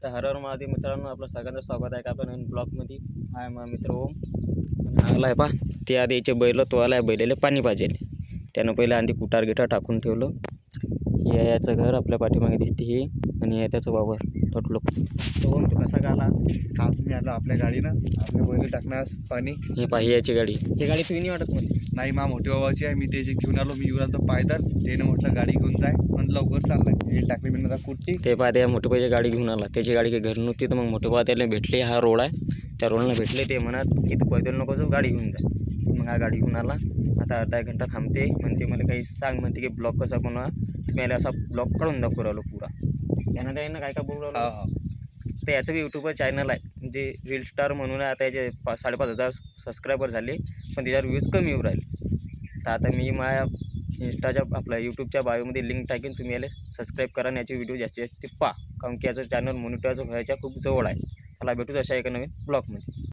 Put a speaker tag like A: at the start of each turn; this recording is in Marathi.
A: तर हर हर महादेव मित्रांनो, आपलं सगळ्यांचं स्वागत आहे का आपल्या नवीन ब्लॉगमध्ये. हाय मग मित्र ओम आणि आला आहे पा ते आधी याचे बैल तो आला आहे, बैलेले पाणी पाहिजे. त्यानं पहिले आधी कुटार गिटार टाकून ठेवलं. हे आहे याचं घर, आपल्या पाठीमागे दिसते हे, आणि हे त्याचं वावर तटलो. तो ओम, तू कसा का आला
B: आज मी आलो आपल्या गाडीनं आपल्या बैल टाकण्यास पाणी.
A: हे पाही याची गाडी, ही गाडी तुम्ही नाही वाटत मला.
B: नाही मा मोठी बाबाची आहे, मी त्याची घेऊन आलो. मी युवराजचं पायदल त्याने म्हटलं गाडी घेऊन जाय, पण लवकर चाललाय. हे टाकली मी आता कुट्टी.
A: ते पाहते या मोठे पाहिजे गाडी घेऊन आला, त्याची गाडी काही घर नव्हती. तर मग मोठे पाहा त्याला भेटले, हा रोड आहे त्या रोडला भेटले. ते म्हणत की तू पैदल नको जाऊ, गाडी घेऊन जा. मग हा गाडी घेऊन आला. आता अर्धा एक घंटा थांबते, म्हणते मला काही सांग, म्हणते की ब्लॉग कसा बनवा. तुम्ही याला असा ब्लॉग काढून दाखवू राहिलो पुरा. त्यानं त्यानं काय काय बोलू राहिलो. तर याचं बी यूट्यूबवर चॅनल आहे, म्हणजे रील स्टार म्हणून आहे. आता याचे 5,500 सबस्क्रायबर झाले, पण त्याच्यावर व्ह्यूज कमी येऊ राहिले. तर आता मी माझ्या इंस्टाच्या आपल्या यूट्यूबच्या बायोमध्ये लिंक टाकेन, तुम्ही याला सबस्क्राईब करा आणि याचे व्हिडिओ जास्तीत जास्त पहा, कारण की याचं चॅनल मॉनिटायझ व्हायच्या खूप जवळ आहे. त्याला भेटूच अशा एका नवीन ब्लॉगमध्ये.